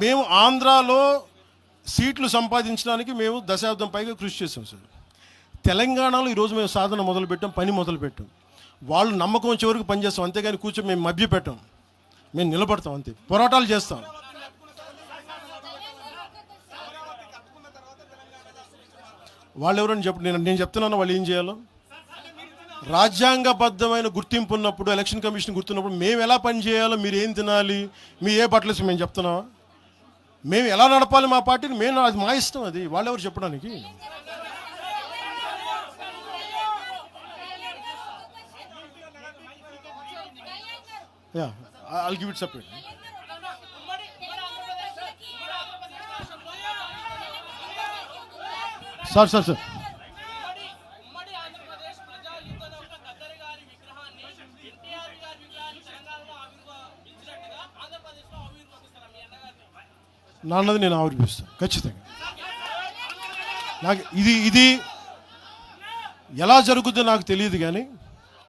మేము ఆంధ్రాలో సీట్లు సంపాదించడానికి మేము దశాబ్దం పైగా కృషి చేసాం సార్. తెలంగాణలో ఈరోజు మేము సాధన మొదలుపెట్టాం, పని మొదలుపెట్టాం. వాళ్ళు నమ్మకం వచ్చే వరకు పనిచేస్తాం, అంతేగాని కూర్చొని మేము మభ్యపెట్టాం. మేము నిలబడతాం, అంతే, పోరాటాలు చేస్తాం. వాళ్ళు ఎవరని నేను చెప్తున్నాను వాళ్ళు ఏం చేయాలో. రాజ్యాంగబద్ధమైన గుర్తింపు ఉన్నప్పుడు, ఎలక్షన్ కమిషన్ గుర్తున్నప్పుడు మేము ఎలా పని చేయాలో, మీరు ఏం తినాలి, మీ ఏ బట్టలు మేము చెప్తున్నావా? మేము ఎలా నడపాలి మా పార్టీని, మేము అది మా ఇష్టం. అది వాళ్ళెవరు చెప్పడానికి? I'll give it separate. Sir. నాన్నది నేను ఆవిర్భిస్తాను ఖచ్చితంగా. నాకు ఇది ఎలా జరుగుతుందో నాకు తెలియదు, కానీ